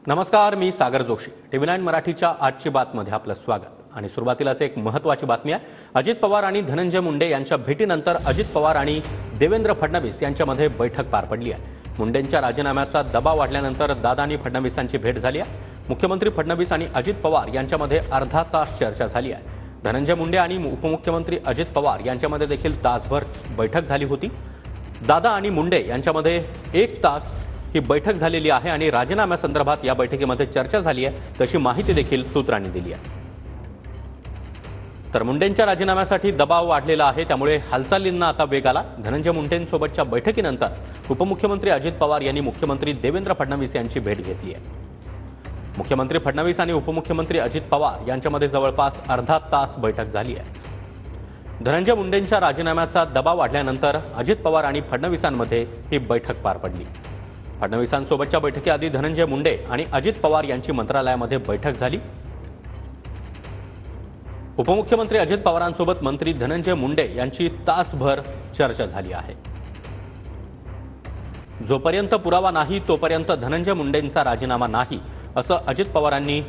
नमस्कार, मी सागर जोशी. TV9 मराठीच्या आजची बातमध्ये आपलं स्वागत. आणि सुरुवातीलाच एक महत्त्वाची बातमी आहे. अजित पवार आणि धनंजय मुंडे यांच्या भेटीनंतर अजित पवार आणि देवेंद्र फडणवीस यांच्यामध्ये बैठक पार पडली आहे. मुंडेंच्या राजीनाम्याचा दबाव वाढल्यानंतर दादा आणि फडणवीसांची भेट झाली आहे. मुख्यमंत्री फडणवीस आणि अजित पवार यांच्यामध्ये अर्धा तास चर्चा झाली आहे. धनंजय मुंडे आणि उपमुख्यमंत्री अजित पवार यांच्यामध्ये देखील तासभर बैठक झाली होती. दादा आणि मुंडे यांच्यामध्ये 1 तास ही बैठक झालेली आहे आणि राजीनाम्यासंदर्भात या बैठकीमध्ये चर्चा झाली आहे, तशी माहिती देखील सूत्रांनी दिली आहे. तर मुंडेंच्या राजीनाम्यासाठी दबाव वाढलेला आहे, त्यामुळे हालचालींना आता वेग आला. धनंजय मुंडेंसोबतच्या बैठकीनंतर उपमुख्यमंत्री अजित पवार यांनी मुख्यमंत्री देवेंद्र फडणवीस यांची भेट घेतली आहे. मुख्यमंत्री फडणवीस आणि उपमुख्यमंत्री अजित पवार यांच्यामध्ये जवळपास अर्धा तास बैठक झाली आहे. धनंजय मुंडेंच्या राजीनाम्याचा दबाव वाढल्यानंतर अजित पवार आणि फडणवीसांमध्ये ही बैठक पार पडली. फडणवीसांसोबतच्या बैठकीआधी धनंजय मुंडे आणि अजित पवार यांची मंत्रालयामध्ये बैठक झाली. उपमुख्यमंत्री अजित पवारांसोबत मंत्री धनंजय मुंडे यांची तासभर चर्चा झाली आहे. जोपर्यंत पुरावा नाही तोपर्यंत धनंजय मुंडेंचा राजीनामा नाही, असं अजित पवारांनी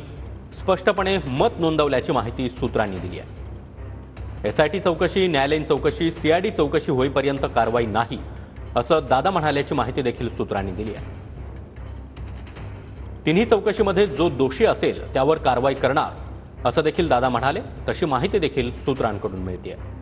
स्पष्टपणे मत नोंदवल्याची माहिती सूत्रांनी दिली आहे. SIT चौकशी, न्यायालयीन चौकशी, CID चौकशी होईपर्यंत कारवाई नाही, असं दादा म्हणाल्याची माहिती देखील सूत्रांनी दिली आहे. तिन्ही चौकशीमध्ये जो दोषी असेल त्यावर कारवाई करणार, असं देखील दादा म्हणाले. तशी माहिती देखील सूत्रांकडून मिळते आहे.